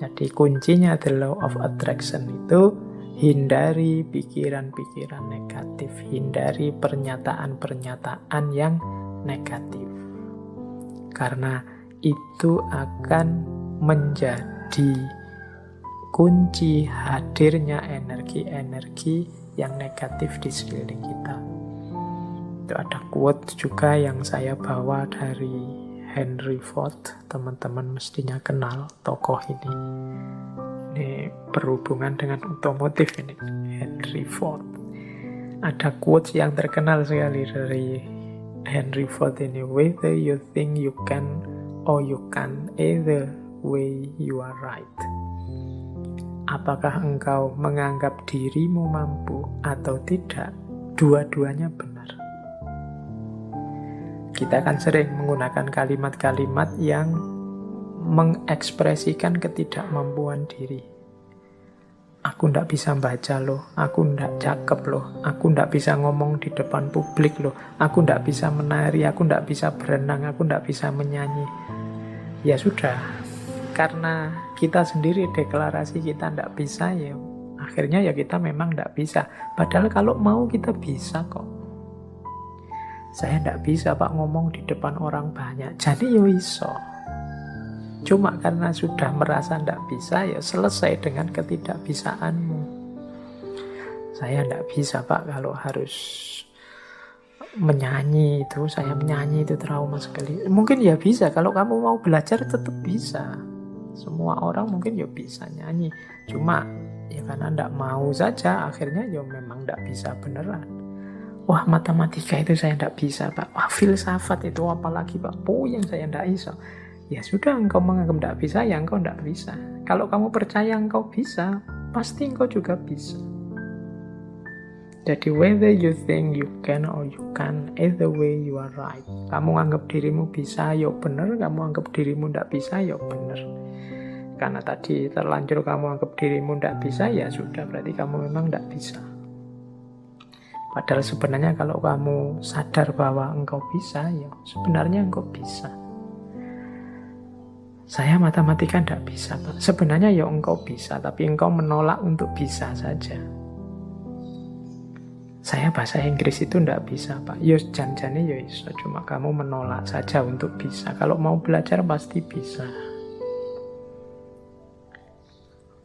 Jadi kuncinya the law of attraction itu hindari pikiran-pikiran negatif, hindari pernyataan-pernyataan yang negatif. Karena itu akan menjadi kunci hadirnya energi-energi yang negatif di sekeliling kita. Itu ada quote juga yang saya bawa dari Henry Ford. Teman-teman mestinya kenal tokoh ini. Ini berhubungan dengan otomotif ini, Henry Ford. Ada quotes yang terkenal sekali dari Henry Ford ini. Whether you think you can or you can, either way you are right. Apakah engkau menganggap dirimu mampu atau tidak, dua-duanya benar. Kita kan sering menggunakan kalimat-kalimat yang mengekspresikan ketidakmampuan diri. Aku ndak bisa baca loh, aku ndak cakep loh, aku ndak bisa ngomong di depan publik loh, aku ndak bisa menari, aku ndak bisa berenang, aku ndak bisa menyanyi. Ya sudah, karena kita sendiri deklarasi kita ndak bisa, ya akhirnya ya kita memang ndak bisa. Padahal kalau mau kita bisa kok. Saya ndak bisa Pak ngomong di depan orang banyak, jadi yo iso. Cuma karena sudah merasa ndak bisa, ya selesai dengan ketidakbisaanmu. Saya ndak bisa Pak kalau harus menyanyi itu, saya menyanyi itu trauma sekali. Mungkin ya bisa, kalau kamu mau belajar tetap bisa. Semua orang mungkin ya bisa nyanyi. Cuma ya karena ndak mau saja, akhirnya ya memang ndak bisa beneran. Wah, matematika itu saya ndak bisa Pak. Wah, filsafat itu apalagi Pak, puyeng saya ndak iso. Ya sudah, engkau menganggap ndak bisa, ya engkau ndak bisa. Kalau kamu percaya engkau bisa, pasti engkau juga bisa. Jadi whether you think you can or you can, either way you are right. Kamu anggap dirimu bisa, ya benar. Kamu anggap dirimu ndak bisa, ya benar. Karena tadi terlanjur kamu anggap dirimu ndak bisa, ya sudah, berarti kamu memang ndak bisa. Padahal sebenarnya kalau kamu sadar bahwa engkau bisa, ya sebenarnya engkau bisa. Saya matematika tidak bisa, Pak. Sebenarnya ya engkau bisa, tapi engkau menolak untuk bisa saja. Saya bahasa Inggris itu tidak bisa, Pak. Ya jan-jane ya iso, cuma kamu menolak saja untuk bisa. Kalau mau belajar pasti bisa.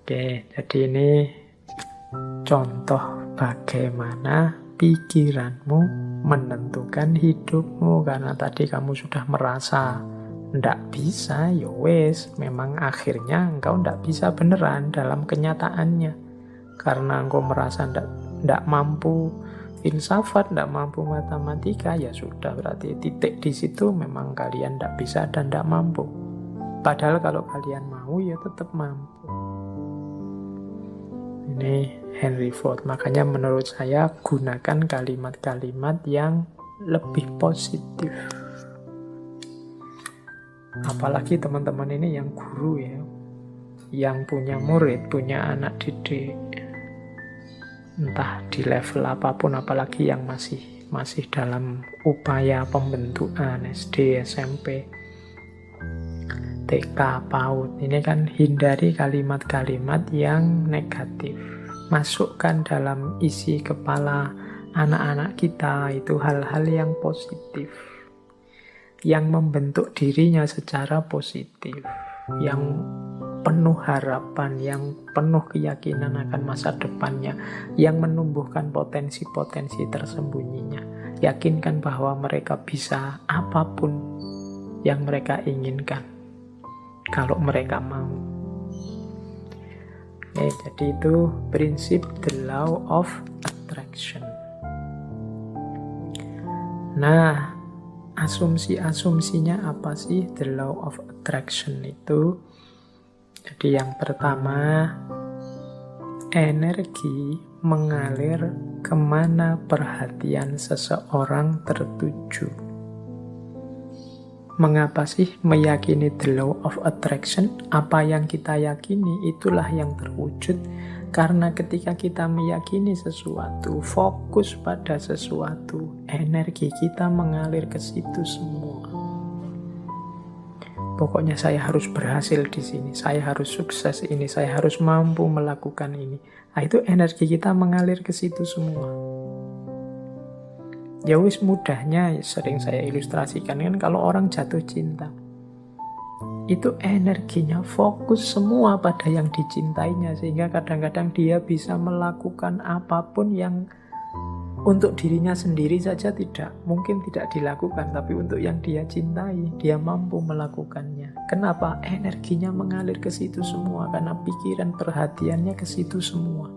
Oke, jadi ini contoh bagaimana pikiranmu menentukan hidupmu. Karena tadi kamu sudah merasa ndak bisa, ya wes, memang akhirnya engkau ndak bisa beneran dalam kenyataannya. Karena engkau merasa ndak mampu filsafat, ndak mampu matematika, ya sudah, berarti titik di situ memang kalian ndak bisa dan ndak mampu. Padahal kalau kalian mau, ya tetap mampu. Ini Henry Ford. Makanya menurut saya gunakan kalimat-kalimat yang lebih positif. Apalagi teman-teman ini yang guru ya, yang punya murid, punya anak didik, entah di level apapun, apalagi yang masih dalam upaya pembentukan SD, SMP, TK, PAUD. Ini kan hindari kalimat-kalimat yang negatif. Masukkan dalam isi kepala anak-anak kita itu hal-hal yang positif, yang membentuk dirinya secara positif, yang penuh harapan, yang penuh keyakinan akan masa depannya, yang menumbuhkan potensi-potensi tersembunyinya. Yakinkan bahwa mereka bisa apapun yang mereka inginkan kalau mereka mau. Jadi itu prinsip the law of attraction. Nah, asumsi-asumsinya apa sih the law of attraction itu? Jadi yang pertama, energi mengalir kemana perhatian seseorang tertuju. Mengapa sih meyakini the law of attraction? Apa yang kita yakini itulah yang terwujud. Karena ketika kita meyakini sesuatu, fokus pada sesuatu, energi kita mengalir ke situ semua. Pokoknya saya harus berhasil di sini, saya harus sukses ini, saya harus mampu melakukan ini. Nah, itu energi kita mengalir ke situ semua. Ya wis, mudahnya sering saya ilustrasikan kan kalau orang jatuh cinta. Itu energinya fokus semua pada yang dicintainya, sehingga kadang-kadang dia bisa melakukan apapun yang untuk dirinya sendiri saja mungkin tidak dilakukan, tapi untuk yang dia cintai, dia mampu melakukannya. Kenapa? Energinya mengalir ke situ semua, karena pikiran perhatiannya ke situ semua.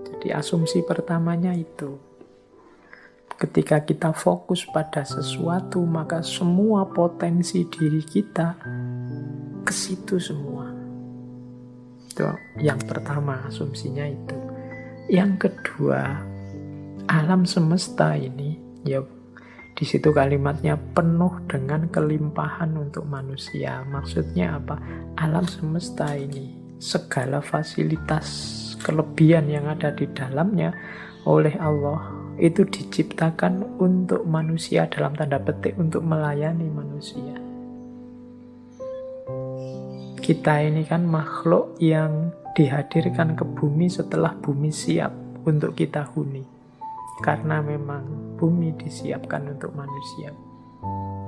Jadi asumsi pertamanya itu, ketika kita fokus pada sesuatu, maka semua potensi diri kita ke situ semua. Itu yang pertama, asumsinya itu. Yang kedua, alam semesta ini, ya di situ kalimatnya penuh dengan kelimpahan untuk manusia. Maksudnya apa? Alam semesta ini, segala fasilitas kelebihan yang ada di dalamnya oleh Allah itu diciptakan untuk manusia, dalam tanda petik untuk melayani manusia. Kita ini kan makhluk yang dihadirkan ke bumi setelah bumi siap untuk kita huni. Karena memang bumi disiapkan untuk manusia.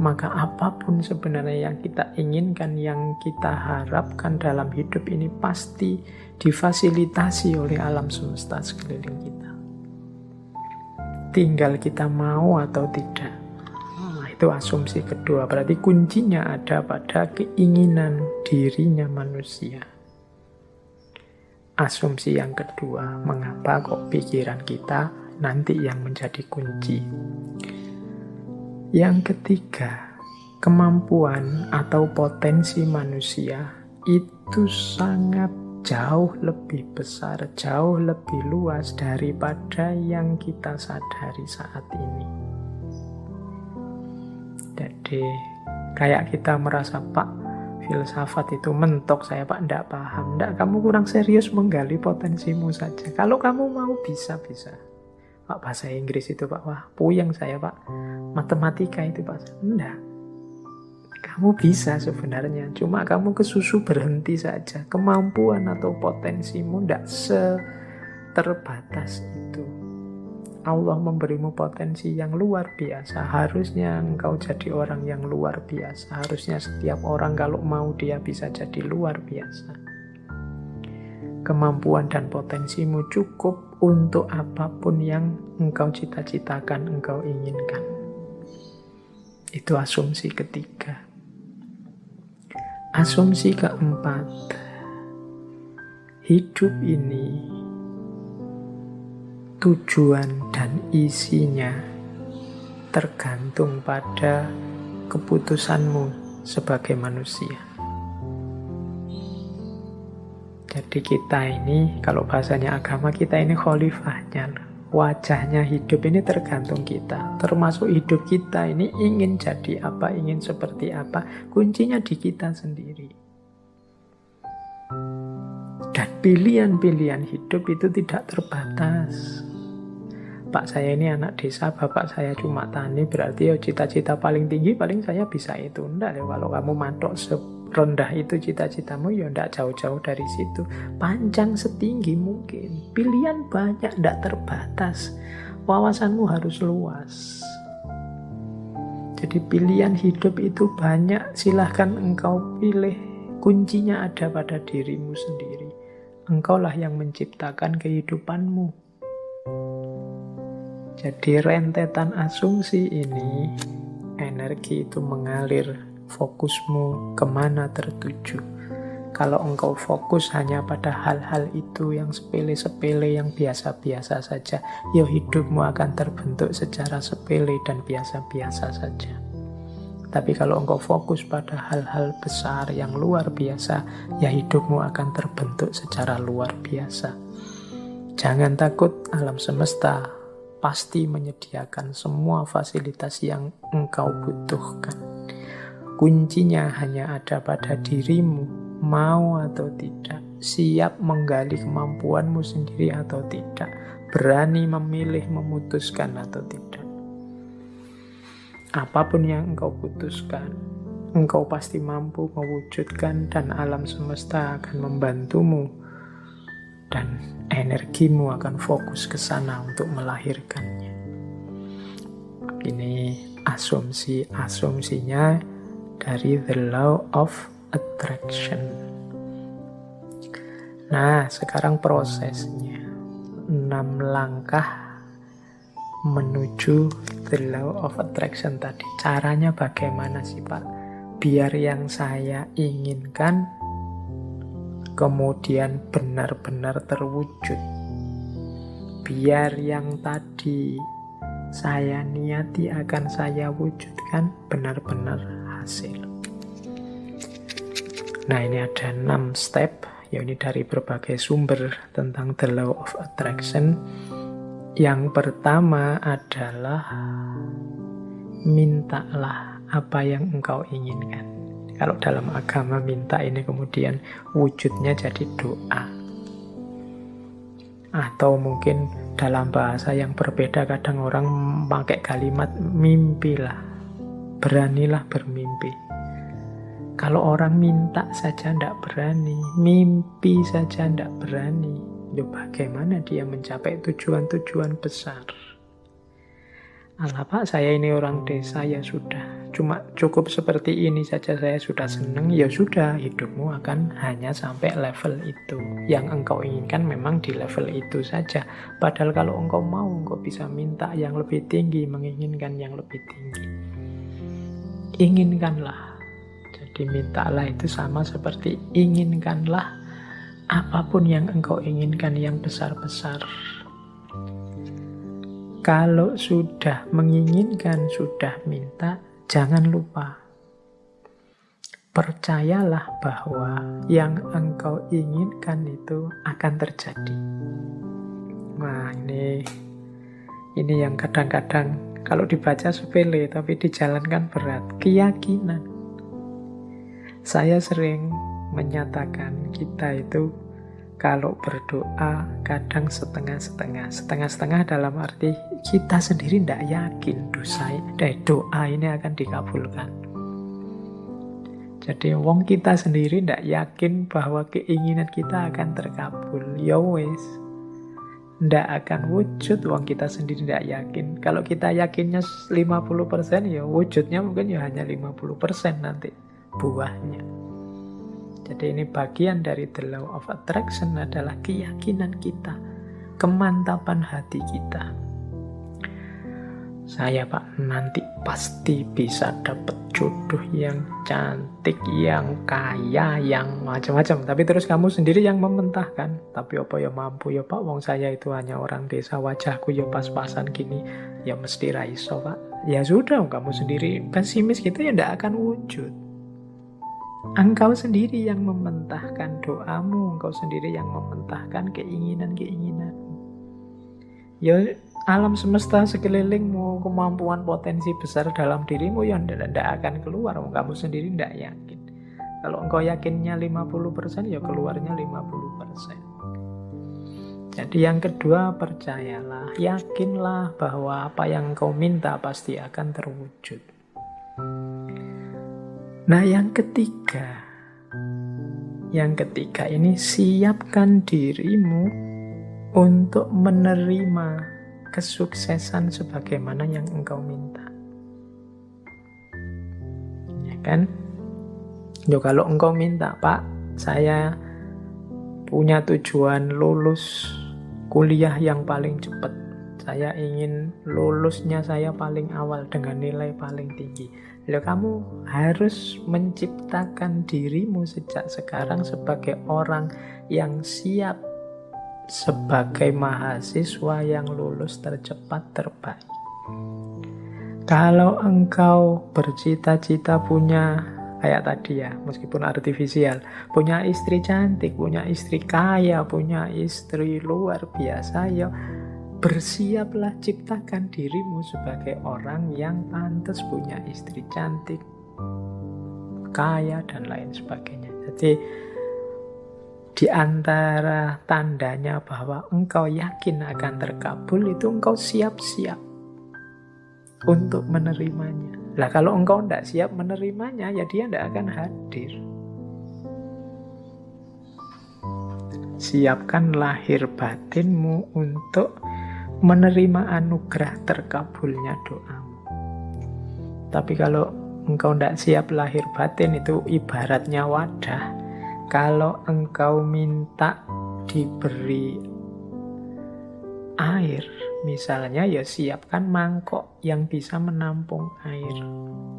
Maka apapun sebenarnya yang kita inginkan, yang kita harapkan dalam hidup ini pasti difasilitasi oleh alam semesta sekeliling kita. Tinggal kita mau atau tidak. Itu asumsi kedua. Berarti kuncinya ada pada keinginan dirinya manusia. Asumsi yang kedua, mengapa kok pikiran kita nanti yang menjadi kunci. Yang ketiga, kemampuan atau potensi manusia itu sangat jauh lebih besar, jauh lebih luas daripada yang kita sadari saat ini. Jadi kayak kita merasa, Pak, filsafat itu mentok, saya Pak enggak paham. Enggak, kamu kurang serius menggali potensimu saja. Kalau kamu mau bisa. Pak, bahasa Inggris itu Pak, wah puyeng saya Pak. Matematika itu Pak, enggak. Kamu bisa sebenarnya, cuma kamu kesusu berhenti saja. Kemampuan atau potensimu enggak seterbatas itu. Allah memberimu potensi yang luar biasa. Harusnya engkau jadi orang yang luar biasa. Harusnya setiap orang kalau mau dia bisa jadi luar biasa. Kemampuan dan potensimu cukup untuk apapun yang engkau cita-citakan, engkau inginkan. Itu asumsi ketiga. Asumsi keempat, hidup ini tujuan dan isinya tergantung pada keputusanmu sebagai manusia. Jadi kita ini, kalau bahasanya agama, kita ini khalifahnya. Wajahnya hidup ini tergantung kita. Termasuk hidup kita ini ingin jadi apa, ingin seperti apa, kuncinya di kita sendiri. Dan pilihan-pilihan hidup itu tidak terbatas. Pak, saya ini anak desa, bapak saya cuma tani, berarti ya cita-cita paling tinggi paling saya bisa itu. Enggak ya, kalau kamu matok serendah itu cita-citamu, ya enggak jauh-jauh dari situ. Panjang setinggi mungkin. Pilihan banyak, enggak terbatas. Wawasanmu harus luas. Jadi pilihan hidup itu banyak, silahkan engkau pilih. Kuncinya ada pada dirimu sendiri. Engkaulah yang menciptakan kehidupanmu. Jadi rentetan asumsi ini, energi itu mengalir, fokusmu kemana tertuju. Kalau engkau fokus hanya pada hal-hal itu yang sepele-sepele, yang biasa-biasa saja, ya hidupmu akan terbentuk secara sepele dan biasa-biasa saja. Tapi kalau engkau fokus pada hal-hal besar yang luar biasa, ya hidupmu akan terbentuk secara luar biasa. Jangan takut, alam semesta pasti menyediakan semua fasilitas yang engkau butuhkan. Kuncinya hanya ada pada dirimu, mau atau tidak, siap menggali kemampuanmu sendiri atau tidak, berani memilih, memutuskan atau tidak. Apapun yang engkau putuskan, engkau pasti mampu mewujudkan dan alam semesta akan membantumu dan energimu akan fokus ke sana untuk melahirkannya. Ini asumsinya dari the law of attraction. Nah, sekarang prosesnya 6 langkah menuju the law of attraction tadi. Caranya bagaimana sih Pak? Biar yang saya inginkan kemudian benar-benar terwujud. Biar yang tadi saya niati akan saya wujudkan benar-benar hasil. Nah, ini ada 6 step, ini dari berbagai sumber tentang the law of attraction. Yang pertama adalah mintalah apa yang engkau inginkan. Kalau dalam agama minta ini kemudian wujudnya jadi doa. Atau mungkin dalam bahasa yang berbeda kadang orang pakai kalimat mimpilah, beranilah bermimpi. Kalau orang minta saja tidak berani, mimpi saja tidak berani, bagaimana dia mencapai tujuan-tujuan besar? Alah Pak, saya ini orang desa, ya sudah. Cuma cukup seperti ini saja saya sudah senang, ya sudah, hidupmu akan hanya sampai level itu. Yang engkau inginkan memang di level itu saja. Padahal kalau engkau mau, engkau bisa minta yang lebih tinggi, menginginkan yang lebih tinggi. Inginkanlah. Jadi mintalah itu sama seperti inginkanlah apapun yang engkau inginkan yang besar-besar. Kalau sudah menginginkan, sudah minta, jangan lupa. Percayalah bahwa yang engkau inginkan itu akan terjadi. Nah, ini yang kadang-kadang kalau dibaca sepele, tapi dijalankan berat. Keyakinan. Saya sering menyatakan kita itu kalau berdoa kadang setengah-setengah. Setengah-setengah dalam arti kita sendiri tidak yakin doa ini akan dikabulkan. Jadi wong kita sendiri tidak yakin bahwa keinginan kita akan terkabul. Ya wes, tidak akan wujud wong kita sendiri tidak yakin. Kalau kita yakinnya 50%, ya wujudnya mungkin ya hanya 50% nanti buahnya. Jadi ini bagian dari the law of attraction adalah keyakinan kita, kemantapan hati kita. Saya Pak nanti pasti bisa dapat jodoh yang cantik, yang kaya, yang macam-macam. Tapi terus kamu sendiri yang mementahkan. Tapi apa ya mampu ya Pak, wong saya itu hanya orang desa, wajahku ya pas-pasan gini, ya mesti raiso Pak. Ya sudah, kamu sendiri pesimis gitu ya tidak akan wujud. Engkau sendiri yang mementahkan doamu, engkau sendiri yang mementahkan keinginan-keinginanmu. Ya alam semesta sekelilingmu, kemampuan potensi besar dalam dirimu yang tidak akan keluar, kamu sendiri tidak yakin. Kalau engkau yakinnya 50%, ya keluarnya 50%. Jadi yang kedua, percayalah, yakinlah bahwa apa yang engkau minta pasti akan terwujud. Nah, yang ketiga ini siapkan dirimu untuk menerima kesuksesan sebagaimana yang engkau minta. Ya kan? Kalau engkau minta, Pak, saya punya tujuan lulus kuliah yang paling cepat. Saya ingin lulusnya saya paling awal dengan nilai paling tinggi. Kamu harus menciptakan dirimu sejak sekarang sebagai orang yang siap sebagai mahasiswa yang lulus tercepat terbaik. Kalau engkau bercita-cita punya, kayak tadi ya, meskipun artifisial, punya istri cantik, punya istri kaya, punya istri luar biasa, ya bersiaplah, ciptakan dirimu sebagai orang yang pantas punya istri cantik, kaya, dan lain sebagainya. Jadi di antara tandanya bahwa engkau yakin akan terkabul itu engkau siap-siap untuk menerimanya. Lah kalau engkau tidak siap menerimanya, ya dia tidak akan hadir. Siapkan lahir batinmu untuk menerima anugerah terkabulnya doamu. Tapi kalau engkau tidak siap lahir batin, itu ibaratnya wadah. Kalau engkau minta diberi air, misalnya, ya siapkan mangkok yang bisa menampung air.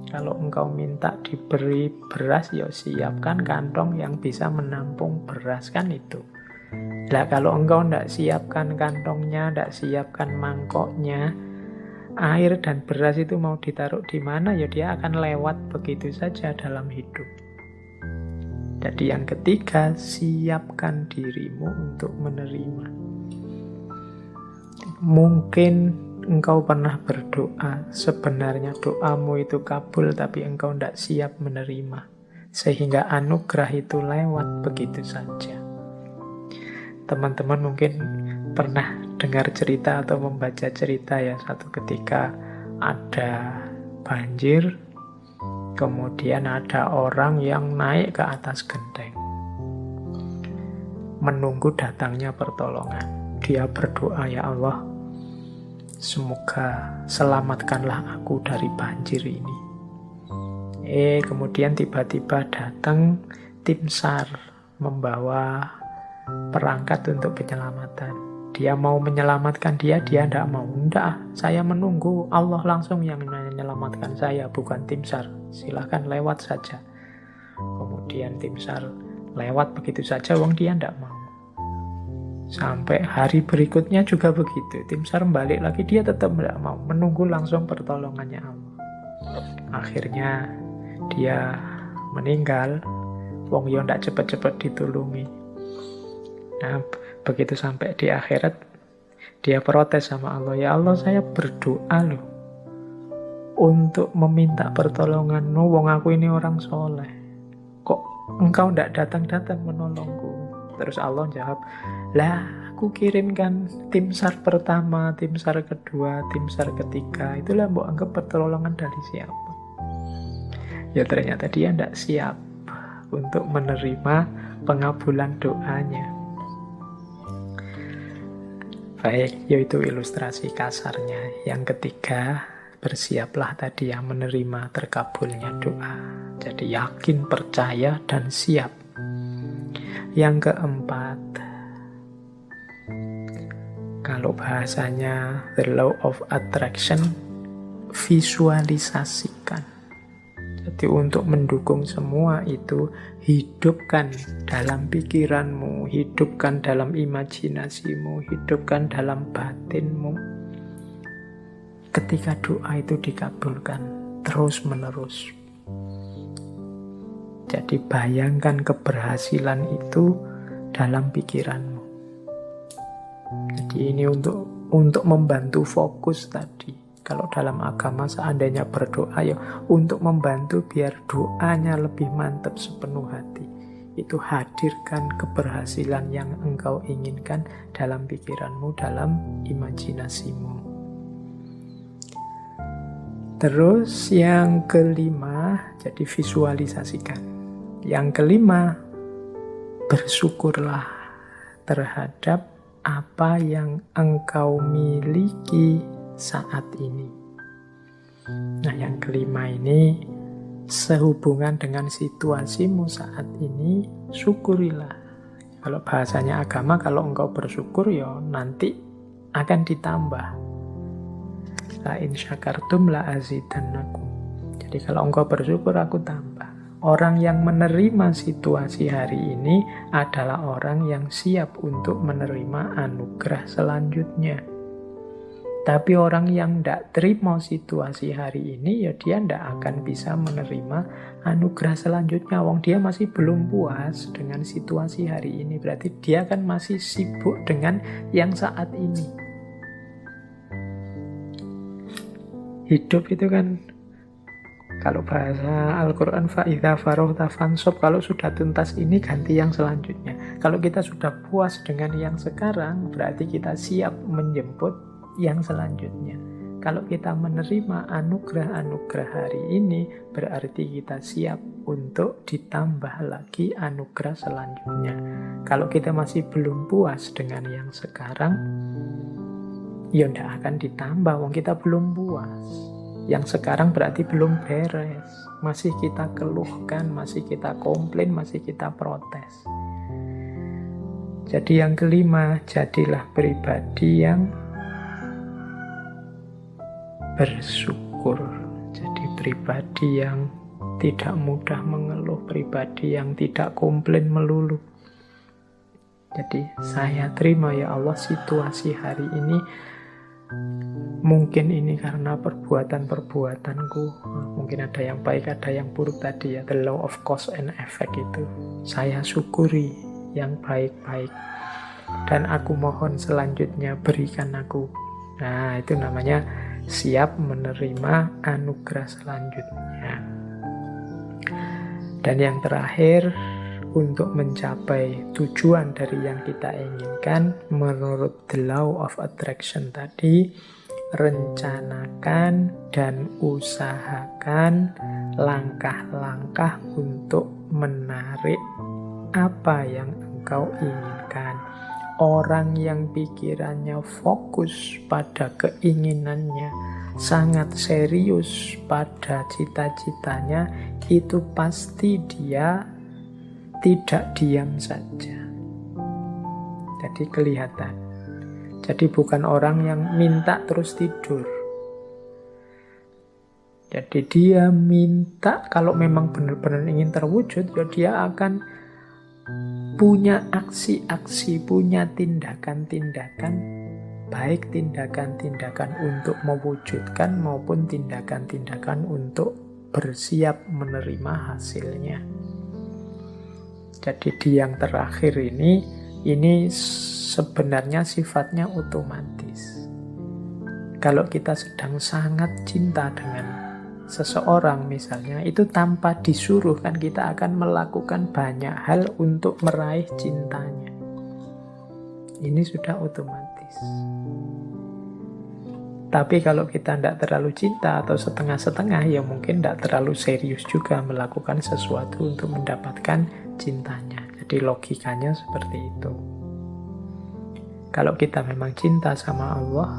Kalau engkau minta diberi beras, ya siapkan kantong yang bisa menampung beras, kan itu. Nah, kalau engkau tidak siapkan kantongnya, tidak siapkan mangkoknya, air dan beras itu mau ditaruh di mana, ya dia akan lewat begitu saja dalam hidup. Jadi yang ketiga, siapkan dirimu untuk menerima. Mungkin engkau pernah berdoa, sebenarnya doamu itu kabul, tapi engkau tidak siap menerima. Sehingga anugerah itu lewat begitu saja. Teman-teman mungkin pernah dengar cerita atau membaca cerita ya, satu ketika ada banjir, kemudian ada orang yang naik ke atas genteng menunggu datangnya pertolongan. Dia berdoa, ya Allah, semoga selamatkanlah aku dari banjir ini. Kemudian tiba-tiba datang tim SAR membawa perangkat untuk penyelamatan. Dia mau menyelamatkan dia tidak mau. Tidak, saya menunggu Allah langsung yang menyelamatkan saya, bukan tim SAR. Silahkan lewat saja. Kemudian tim SAR lewat begitu saja, wong dia tidak mau. Sampai hari berikutnya juga begitu. Tim SAR balik lagi, dia tetap tidak mau. Menunggu langsung pertolongannya Allah. Akhirnya dia meninggal. Wong yo tidak cepat-cepat ditulungi. Nah, begitu sampai di akhirat, dia protes sama Allah. Ya Allah, saya berdoa loh untuk meminta pertolongan-Mu. Wong aku ini orang soleh. Kok engkau tidak datang-datang menolongku? Terus Allah jawab, lah aku kirimkan tim SAR pertama, tim SAR kedua, tim SAR ketiga. Itulah mbok anggap pertolongan dari siapa? Ya ternyata dia tidak siap untuk menerima pengabulan doanya. Baik, yaitu ilustrasi kasarnya. Yang ketiga, bersiaplah tadi yang menerima terkabulnya doa. Jadi yakin, percaya, dan siap. Yang keempat, kalau bahasanya the law of attraction, visualisasikan. Jadi untuk mendukung semua itu, hidupkan dalam pikiranmu, hidupkan dalam imajinasimu, hidupkan dalam batinmu. Ketika doa itu dikabulkan terus menerus. Jadi bayangkan keberhasilan itu dalam pikiranmu. Jadi ini untuk membantu fokus tadi. Kalau dalam agama seandainya berdoa, ya untuk membantu biar doanya lebih mantap sepenuh hati. Itu hadirkan keberhasilan yang engkau inginkan dalam pikiranmu, dalam imajinasimu. Terus yang kelima, jadi visualisasikan. Yang kelima, bersyukurlah terhadap apa yang engkau miliki saat ini. Nah, yang kelima ini sehubungan dengan situasimu saat ini, syukurilah. Kalau bahasanya agama, kalau engkau bersyukur, ya nanti akan ditambah. La in syakartum la azidannakum. Jadi kalau engkau bersyukur, aku tambah. Orang yang menerima situasi hari ini adalah orang yang siap untuk menerima anugerah selanjutnya. Tapi orang yang tidak terima situasi hari ini, ya dia tidak akan bisa menerima anugerah selanjutnya. Wong dia masih belum puas dengan situasi hari ini. Berarti dia kan masih sibuk dengan yang saat ini. Hidup itu kan, kalau bahasa Al-Quran, fa'idha farohta fansob, kalau sudah tuntas ini ganti yang selanjutnya. Kalau kita sudah puas dengan yang sekarang, berarti kita siap menjemput yang selanjutnya. Kalau kita menerima anugerah-anugerah hari ini, berarti kita siap untuk ditambah lagi anugerah selanjutnya. Kalau kita masih belum puas dengan yang sekarang, ya tidak akan ditambah, wong kita belum puas. Yang sekarang berarti belum beres. Masih kita keluhkan, masih kita komplain, masih kita protes. Jadi yang kelima, jadilah pribadi yang bersyukur. Jadi pribadi yang tidak mudah mengeluh, pribadi yang tidak komplain melulu. Jadi saya terima ya Allah situasi hari ini. Mungkin ini karena perbuatan-perbuatanku. Mungkin ada yang baik, ada yang buruk tadi ya. The law of cause and effect itu. Saya syukuri yang baik-baik. Dan aku mohon selanjutnya berikan aku. Nah, itu namanya siap menerima anugerah selanjutnya. Dan yang terakhir, untuk mencapai tujuan dari yang kita inginkan, menurut the law of attraction tadi, rencanakan dan usahakan langkah-langkah untuk menarik apa yang engkau inginkan. Orang yang pikirannya fokus pada keinginannya, sangat serius pada cita-citanya, itu pasti dia tidak diam saja. Jadi kelihatan. Jadi bukan orang yang minta terus tidur. Jadi dia minta, kalau memang benar-benar ingin terwujud, ya dia akan punya aksi-aksi, punya tindakan-tindakan, baik tindakan-tindakan untuk mewujudkan maupun tindakan-tindakan untuk bersiap menerima hasilnya. Jadi di yang terakhir ini sebenarnya sifatnya otomatis. Kalau kita sedang sangat cinta dengan seseorang misalnya, itu tanpa disuruh kan kita akan melakukan banyak hal untuk meraih cintanya. Ini sudah otomatis. Tapi kalau kita tidak terlalu cinta atau setengah-setengah, ya mungkin tidak terlalu serius juga melakukan sesuatu untuk mendapatkan cintanya. Jadi logikanya seperti itu. Kalau kita memang cinta sama Allah,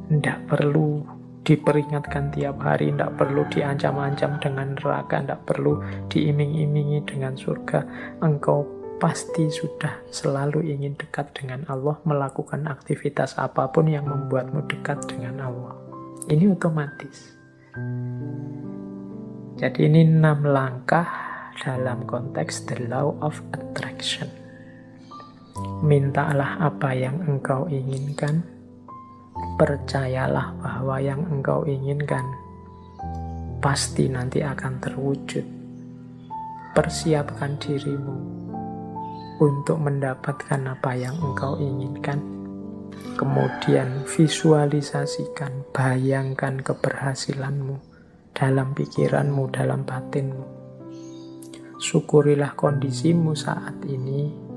tidak perlu diperingatkan tiap hari, tidak perlu diancam-ancam dengan neraka, tidak perlu diiming-imingi dengan surga. Engkau pasti sudah selalu ingin dekat dengan Allah, melakukan aktivitas apapun yang membuatmu dekat dengan Allah. Ini otomatis. Jadi ini 6 langkah dalam konteks the law of attraction. Mintalah apa yang engkau inginkan, percayalah bahwa yang engkau inginkan pasti nanti akan terwujud. Persiapkan dirimu untuk mendapatkan apa yang engkau inginkan. Kemudian visualisasikan, bayangkan keberhasilanmu dalam pikiranmu, dalam batinmu. Syukurilah kondisimu saat ini.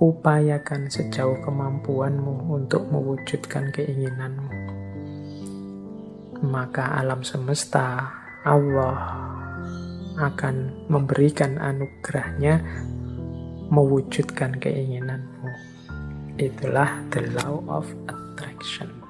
Upayakan sejauh kemampuanmu untuk mewujudkan keinginanmu. Maka alam semesta, Allah akan memberikan anugerahnya mewujudkan keinginanmu. Itulah the law of attraction.